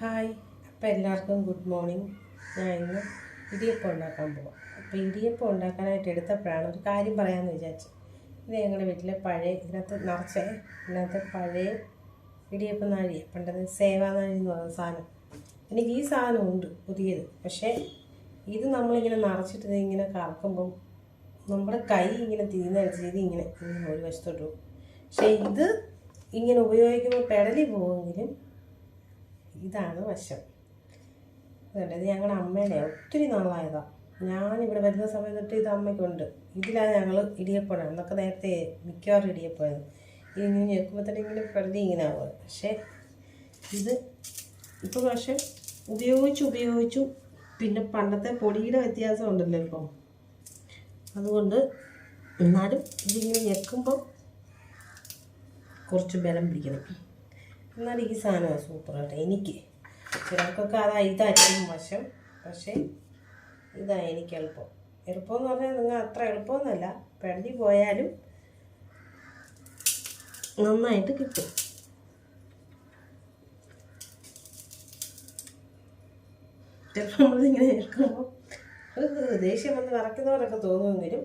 Hi, അപ്പോൾ എല്ലാവർക്കും good morning. ഞാൻ ഇന്ന് ഇടിയപ്പം ഉണ്ടാക്കാൻ പോവാം. അപ്പോൾ ഇടിയപ്പം ഉണ്ടാക്കാനായിട്ട് എടുത്തപ്പോഴാണ് ഒരു കാര്യം പറയാമെന്ന് വിചാരിച്ചു. ഇത് ഞങ്ങളുടെ വീട്ടിലെ പഴയ ഇതിനകത്ത് പഴയ ഇടിയപ്പം നാഴിയാണ്. പണ്ടത് സേവാനാഴി എന്ന് പറയുന്ന സാധനം. എനിക്ക് ഈ സാധനം ഉണ്ട് പുതിയത്. പക്ഷേ ഇത് നമ്മളിങ്ങനെ നിറച്ചിട്ട് ഇങ്ങനെ കറക്കുമ്പം നമ്മുടെ കൈ ഇങ്ങനെ തിരിഞ്ഞടിച്ച് ഇങ്ങനെ ഒരു വശത്തോട്ട് പോകും. പക്ഷേ ഇത് ഇങ്ങനെ ഉപയോഗിക്കുമ്പോൾ പെടലി പോകുമെങ്കിലും ഇതാണ് വശം. അതുകൊണ്ട് ഇത് ഞങ്ങളുടെ അമ്മേനെ ഒത്തിരി നാളായതാണ്. ഞാനിവിടെ വരുന്ന സമയത്ത് ഇത് അമ്മയ്ക്കുണ്ട്. ഇതിലാണ് ഞങ്ങൾ ഇടിയപ്പം അന്നൊക്കെ നേരത്തെ മിക്കവാറും ഇടിയപ്പമായിരുന്നു. ഇങ്ങനെ ഞെക്കുമ്പോൾ തന്നെ ഇങ്ങനെ പെടലി ഇങ്ങനെ ആവുക. പക്ഷേ ഇത് ഇപ്പോൾ പക്ഷേ ഉപയോഗിച്ചു പിന്നെ പണ്ടത്തെ പൊടിയുടെ വ്യത്യാസം ഉണ്ടല്ലോ ഇപ്പം. അതുകൊണ്ട് എന്നാലും ഇതിങ്ങനെ ഞെക്കുമ്പോൾ കുറച്ച് ബലം പിടിക്കണം. എന്നാലും ഈ സാധനമാണ് സൂപ്പറായിട്ട്. എനിക്ക് ചിലർക്കൊക്കെ ഇതായിരിക്കും വശം. പക്ഷേ ഇതാണ് എനിക്ക് എളുപ്പമെന്ന് പറഞ്ഞാൽ നിങ്ങൾ അത്ര എളുപ്പമൊന്നുമല്ല. പെടലി പോയാലും നന്നായിട്ട് കിട്ടും. ചിലപ്പോൾ നമ്മളിങ്ങനെ എടുക്കുമ്പോൾ ദേഷ്യം വന്ന് വിറയ്ക്കുന്നവരൊക്കെ തോന്നുമെങ്കിലും